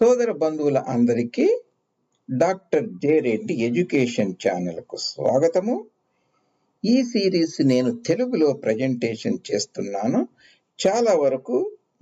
సోదర బంధువుల అందరికీ డాక్టర్ జె రెడ్డి ఎడ్యుకేషన్ ఛానల్కు స్వాగతము. ఈ సిరీస్ నేను తెలుగులో ప్రజెంటేషన్ చేస్తున్నాను. చాలా వరకు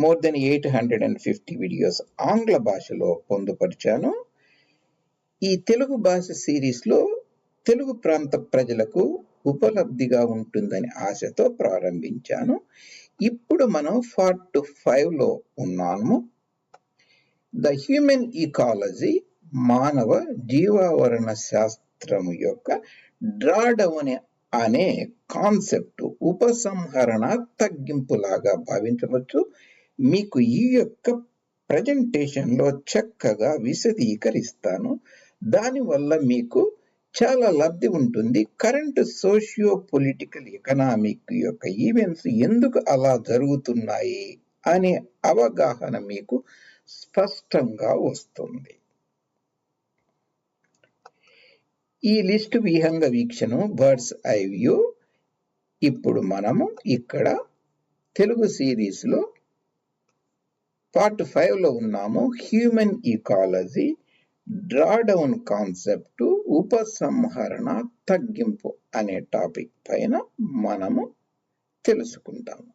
మోర్ దెన్ 850 వీడియోస్ ఆంగ్ల భాషలో పొందుపరిచాను. ఈ తెలుగు భాష సిరీస్లో తెలుగు ప్రాంత ప్రజలకు ఉపలబ్ధిగా ఉంటుందని ఆశతో ప్రారంభించాను. ఇప్పుడు మనం పార్ట్ 5లో ఉన్నాము. ద హ్యూమన్ ఈకాలజీ, మానవ జీవావరణ శాస్త్రము యొక్క డ్రాడౌన్ అనే కాన్సెప్ట్ ఉపసంహరణ తగ్గింపులాగా భావించవచ్చు. మీకు ఈ యొక్క ప్రజెంటేషన్లో చక్కగా విశదీకరిస్తాను. దానివల్ల మీకు చాలా లబ్ధి ఉంటుంది. కరెంట్ సోషియో పొలిటికల్ ఎకనామిక్ యొక్క ఈవెంట్స్ ఎందుకు అలా జరుగుతున్నాయి అనే అవగాహన మీకు స్పష్టంగా వస్తుంది. ఈ లిస్ట్ విహంగ వీక్షణ బర్డ్స్ ఐ వ్యూ. ఇప్పుడు మనము ఇక్కడ తెలుగు సిరీస్లో పార్ట్ 5లో ఉన్నాము. హ్యూమన్ ఈకాలజీ, డ్రాడౌన్ కాన్సెప్ట్, ఉపసంహరణ తగ్గింపు అనే టాపిక్ పైన మనము తెలుసుకుంటాము.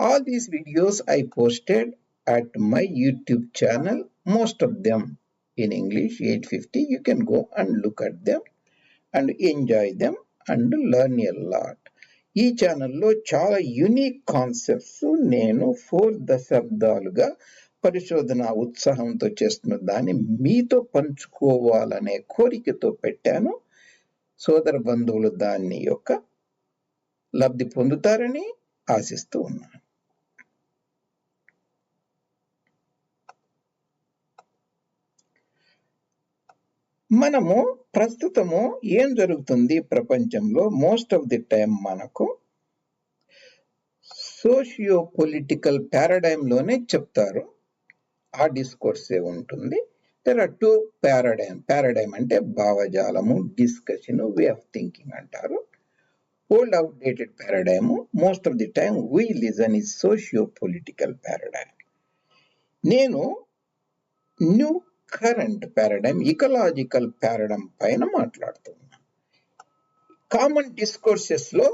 All these videos I posted at my YouTube channel, most of them in English 850. You can go and look at them and enjoy them and learn a lot. ఈ ఛానల్లో చాలా unique concepts నేను 4 దశాబ్దాలుగా పరిశోధన ఉత్సాహంతో చేస్తున్న దాన్ని మీతో పంచుకోవాలనే కోరికతో పెట్టాను. సోదర బంధువులు దాన్ని యొక్క లబ్ధి పొందుతారని ఆశిస్తూ ఉన్నాను. మనము ప్రస్తుతము ఏం జరుగుతుంది ప్రపంచంలో? మోస్ట్ ఆఫ్ ది టైం మనకు సోషియో పొలిటికల్ పారాడైమ్లోనే చెప్తారు. ఆ డిస్కోర్సే ఉంటుంది. దెర్ ఆర్ 2 పారాడైమ్ అంటే భావజాలము, డిస్కషన్, వే ఆఫ్ థింకింగ్ అంటారు. Old outdated paradigm most of the time we listen is socio political paradigm. నేను new current paradigm, ecological paradigm పైన మాట్లాడుతున్నా. కామన్ డిస్కోర్సెస్ లో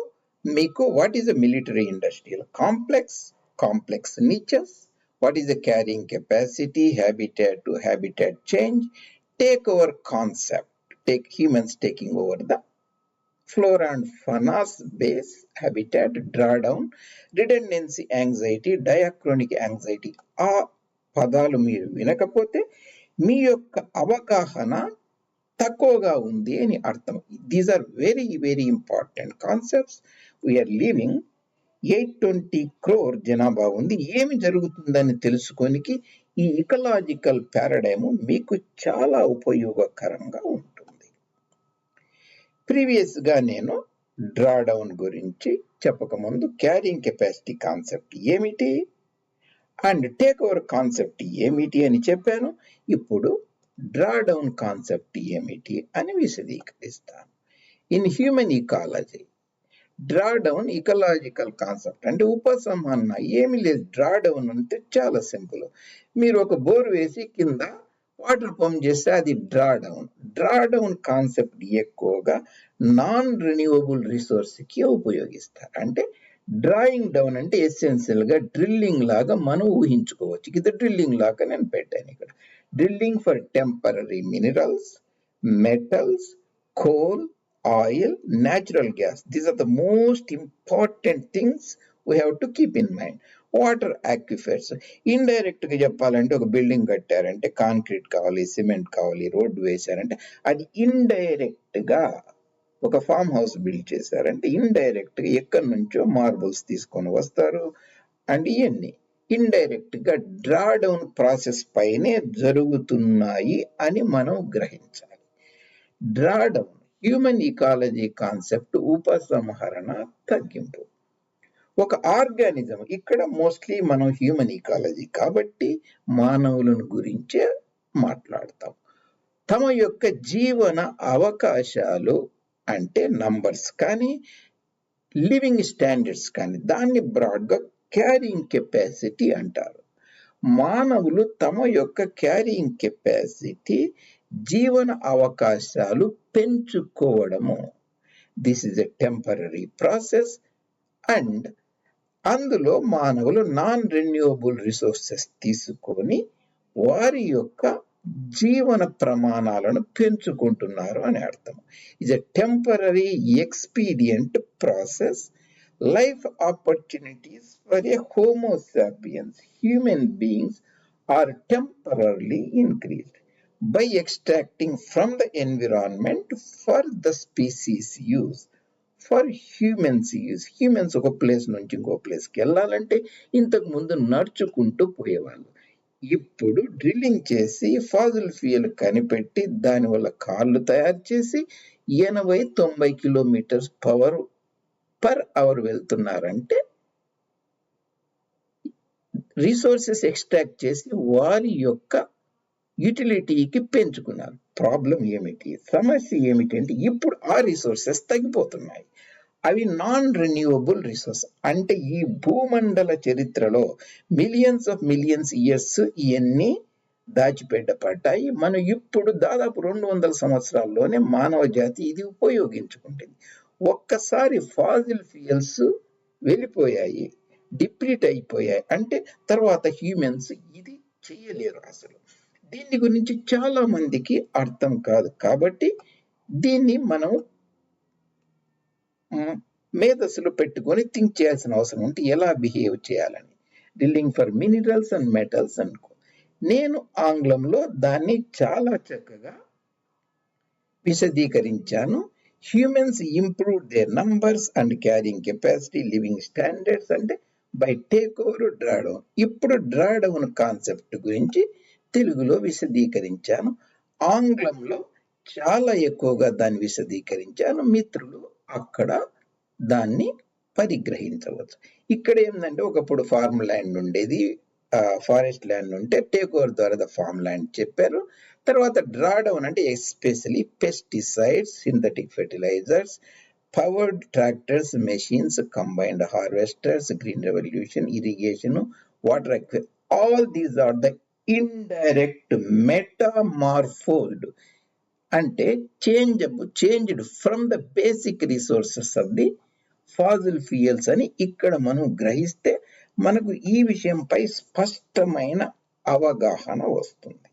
మీకు what is the military industrial complex niches, what is the carrying capacity, habitat to habitat change, take over concept, humans taking over the flora and faunas base habitat, drawdown, redundancy anxiety, diachronic anxiety. ఆ పదాలు మీరు వినకపోతే మీ యొక్క అవగాహన తక్కువగా ఉంది అని అర్థం. These are very very important concepts. We're living 820 crore జనాభా ఉంది. ఏమి జరుగుతుందని తెలుసుకోనికి ఈ ఇకలాజికల్ పారాడైమ్ మీకు చాలా ఉపయోగకరంగా ఉంటుంది. ప్రీవియస్ గా నేను డ్రాడౌన్ గురించి చెప్పకముందు క్యారింగ్ కెపాసిటీ కాన్సెప్ట్ ఏమిటి అండ్ టేక్ ఓవర్ కాన్సెప్ట్ ఏమిటి అని చెప్పాను. ఇప్పుడు డ్రాడౌన్ కాన్సెప్ట్ ఏమిటి అని విశదీకరిస్తాను. In human ecology, drawdown ecological concept అంటే ఉపసంహరణ. ఏమి లేదు, డ్రాడౌన్ అంటే చాలా సింపుల్. మీరు ఒక బోర్ వేసి కింద వాటర్ పంప్ చేస్తే అది డ్రాడౌన్ కాన్సెప్ట్ ఎక్కువగా నాన్ రెన్యూవబుల్ రిసోర్స్ కి ఉపయోగిస్తారు. అంటే డ్రాయింగ్ డౌన్ అంటే ఎసెన్షియల్ గా డ్రిల్లింగ్ లాగా మనం ఊహించుకోవచ్చు. ఇది డ్రిల్లింగ్ లాగా నేను పెట్టాను ఇక్కడ. Drilling for temporary minerals, metals, coal, oil, natural gas. These are the most important things we have to keep in mind. Water aquifers. Indirect గా చెప్పాలంటే ఒక బిల్డింగ్ కట్టారంటే కాంక్రీట్ కావాలి, సిమెంట్ కావాలి, రోడ్డు వేశారంటే అది ఇండైరెక్ట్ గా. ఒక ఫామ్ హౌస్ బిల్డ్ చేశారంటే ఇండైరెక్ట్ గా ఎక్కడి నుంచో మార్బుల్స్ తీసుకొని వస్తారు. అండ్ ఇవన్నీ ఇండైరెక్ట్ గా డ్రాడౌన్ ప్రాసెస్ పైనే జరుగుతున్నాయి అని మనం గ్రహించాలి. డ్రాడౌన్ హ్యూమన్ ఈకాలజీ కాన్సెప్ట్ ఉపసంహరణ తగ్గింపు. ఒక ఆర్గానిజం, ఇక్కడ మోస్ట్లీ మనం హ్యూమన్ ఈకాలజీ కాబట్టి మానవులను గురించే మాట్లాడతాం. తమ యొక్క జీవన అవకాశాలు అంటే నంబర్స్ కానీ లివింగ్ స్టాండర్డ్స్ కానీ దాన్ని బ్రాడ్గా క్యారింగ్ కెపాసిటీ అంటారు. మానవులు తమ యొక్క క్యారింగ్ కెపాసిటీ, జీవన అవకాశాలు పెంచుకోవడము. This is a temporary process and అందులో మానవులు నాన్ రెన్యూవబుల్ రిసోర్సెస్ తీసుకొని వారి యొక్క జీవన ప్రమాణాలను పెంచుకుంటున్నారు అని అర్థం. It's a temporary expedient process. Life opportunities for a Homo sapiens, human beings, are temporarily increased by extracting from the environment for the species use. For humans use. Humans ఒక place నుంచి ఇంకో ప్లేస్కి వెళ్ళాలంటే ఇంతకు ముందు నడుచుకుంటూ పోయేవాళ్ళు. ఇప్పుడు డ్రిల్లింగ్ చేసి ఫాజిల్ ఫ్యూయల్ కనిపెట్టి దానివల్ల కార్లు తయారు చేసి 80-90 కిలోమీటర్స్ పర్ అవర్ వెళ్తున్నారంటే రిసోర్సెస్ ఎక్స్ట్రాక్ట్ చేసి వారి యొక్క యూటిలిటీకి పెంచుకున్నారు. ప్రాబ్లం ఏమిటి, సమస్య ఏమిటంటే ఇప్పుడు ఆ రిసోర్సెస్ తగ్గిపోతున్నాయి. అవి నాన్ రెన్యూవబుల్ రిసోర్స్. అంటే ఈ భూమండల చరిత్రలో మిలియన్స్ ఇయర్స్ ఇవన్నీ దాచిపెట్టబడ్డాయి. మనం ఇప్పుడు దాదాపు 200 సంవత్సరాల్లోనే మానవ జాతి ఇది ఉపయోగించుకుంటుంది. ఒక్కసారి ఫాజిల్ ఫ్యూయల్స్ వెళ్ళిపోయాయి, డిప్లీట్ అయిపోయాయి అంటే తర్వాత హ్యూమన్స్ ఇది చేయలేరు. అసలు దీని గురించి చాలా మందికి అర్థం కాదు. కాబట్టి దీన్ని మనం మేధస్సులో పెట్టుకొని థింక్ చేయాల్సిన అవసరం ఉంటే ఎలా బిహేవ్ చేయాలని. Drilling for minerals and metals అనుకో. నేను ఆంగ్లంలో దాన్ని చాలా చక్కగా విశదీకరించాను. Humans improve their numbers and carrying capacity, living standards అంటే బై టేక్ ఓవర్ డ్రాడౌన్. ఇప్పుడు డ్రాడౌన్ కాన్సెప్ట్ గురించి తెలుగులో విశదీకరించాను. ఆంగ్లంలో చాలా ఎక్కువగా దాన్ని విశదీకరించాను. మిత్రులు అక్కడ దాన్ని పరిగ్రహించవచ్చు. ఇక్కడ ఏంటంటే ఒకప్పుడు ఫార్మ్ ల్యాండ్ ఉండేది, ఫారెస్ట్ ల్యాండ్ ఉంటే టేక్ ఓవర్ ద్వారా ద ఫార్మ్ ల్యాండ్ చెప్పారు. తర్వాత డ్రాడౌన్ అంటే especially pesticides, synthetic fertilisers, powered tractors, machines, combined harvesters, green revolution, irrigation, water aquifer, all these are the indirect metamorphosed అంటే changed from the basic resources of the fossil fuels అని ఇక్కడ మనం గ్రహిస్తే మనకు ఈ విషయంపై స్పష్టమైన అవగాహన వస్తుంది.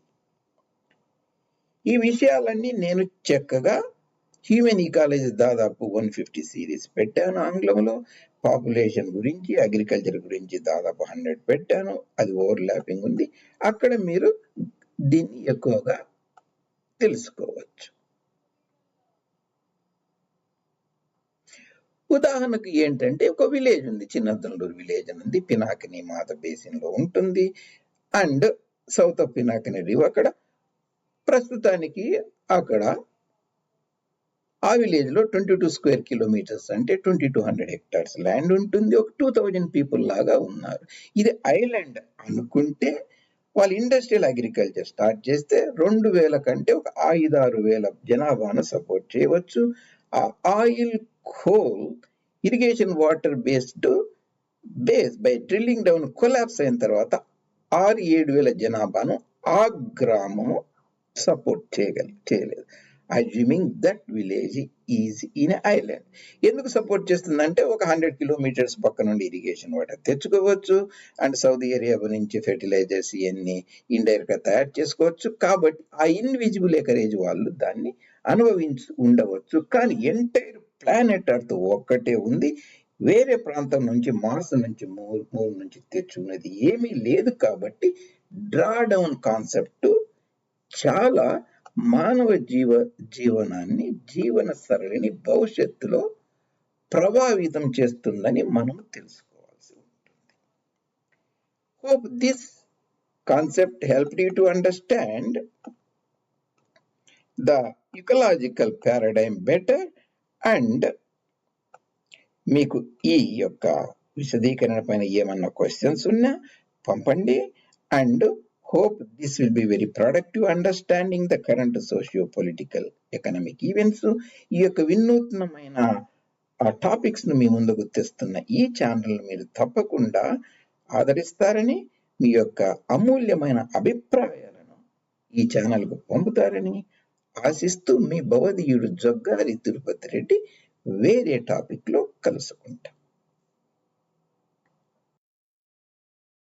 ఈ విషయాలన్నీ నేను చక్కగా హ్యూమన్ ఈకాలజీ దాదాపు 150 సిరీస్ పెట్టాను ఆంగ్లంలో. పాపులేషన్ గురించి, అగ్రికల్చర్ గురించి దాదాపు 100 పెట్టాను. అది ఓవర్లాపింగ్ ఉంది. అక్కడ మీరు దీన్ని ఎక్కువగా తెలుసుకోవచ్చు. ఉదాహరణకు ఏంటంటే ఒక విలేజ్ ఉంది, చిన్నదనూరు విలేజ్ అని ఉంది. పినాకిని మాత బేసిన్ లో ఉంటుంది and south of Pinakini river. అక్కడ ప్రస్తుతానికి అక్కడ ఆ విలేజ్ లో 22 స్క్వేర్ కిలోమీటర్స్ అంటే 2200 హెక్టార్స్ ల్యాండ్ ఉంటుంది. ఒక 2000 పీపుల్ లాగా ఉన్నారు. ఇది ఐలాండ్ అనుకుంటే వాళ్ళు ఇండస్ట్రియల్ అగ్రికల్చర్ స్టార్ట్ చేస్తే 2000 కంటే ఒక 5-6 జనాభాను సపోర్ట్ చేయవచ్చు. ఆ oil, coal, irrigation water base by drilling down collapse అయిన తర్వాత 6-7 జనాభాను ఆ గ్రామము సపోర్ట్ చేయలేదు. Assuming that village is in island. ఎందుకు సపోర్ట్ చేస్తుందంటే ఒక 100 కిలోమీటర్స్ పక్క నుండి ఇరిగేషన్ వాటర్ తెచ్చుకోవచ్చు అండ్ సౌదీ అరేబియా నుంచి ఫెర్టిలైజర్స్ ఇవన్నీ ఇండైరెక్ట్ గా తయారు చేసుకోవచ్చు. కాబట్టి ఆ ఇన్విజిబుల్ ఎకరేజ్ వాళ్ళు దాన్ని అనుభవించి ఉండవచ్చు. కానీ ఎంటైర్ ప్లానెట్ అర్త్ ఒక్కటే ఉంది. వేరే ప్రాంతం నుంచి, మార్స్ నుంచి, మూన్ నుంచి తెచ్చుకున్నది ఏమీ లేదు. కాబట్టి డ్రాడౌన్ కాన్సెప్ట్ చాలా మానవ జీవనాన్ని, జీవన సరళిని భవిష్యత్తులో ప్రభావితం చేస్తుందని మనం తెలుసుకోవాల్సి ఉంటుంది. Hope this concept helped you to understand the ecological paradigm better and మీకు ఈ యొక్క విశదీకరణ పైన ఏమన్నా క్వశ్చన్స్ ఉన్నా పంపండి. And hope this will be very productive understanding the current socio-political economic events. ఈ యొక్క వినూత్నమైన టాపిక్స్ ను మీ ముందుకు తెస్తున్న ఈ ఛానల్ మీరు తప్పకుండా ఆదరిస్తారని మీ యొక్క అమూల్యమైన అభిప్రాయాలను ఈ ఛానల్కు పంపుతారని ఆశిస్తూ మీ భవదీయుడు జొగ్గారి తిరుపతి రెడ్డి వేరే టాపిక్లో కలుసుకుంటాం.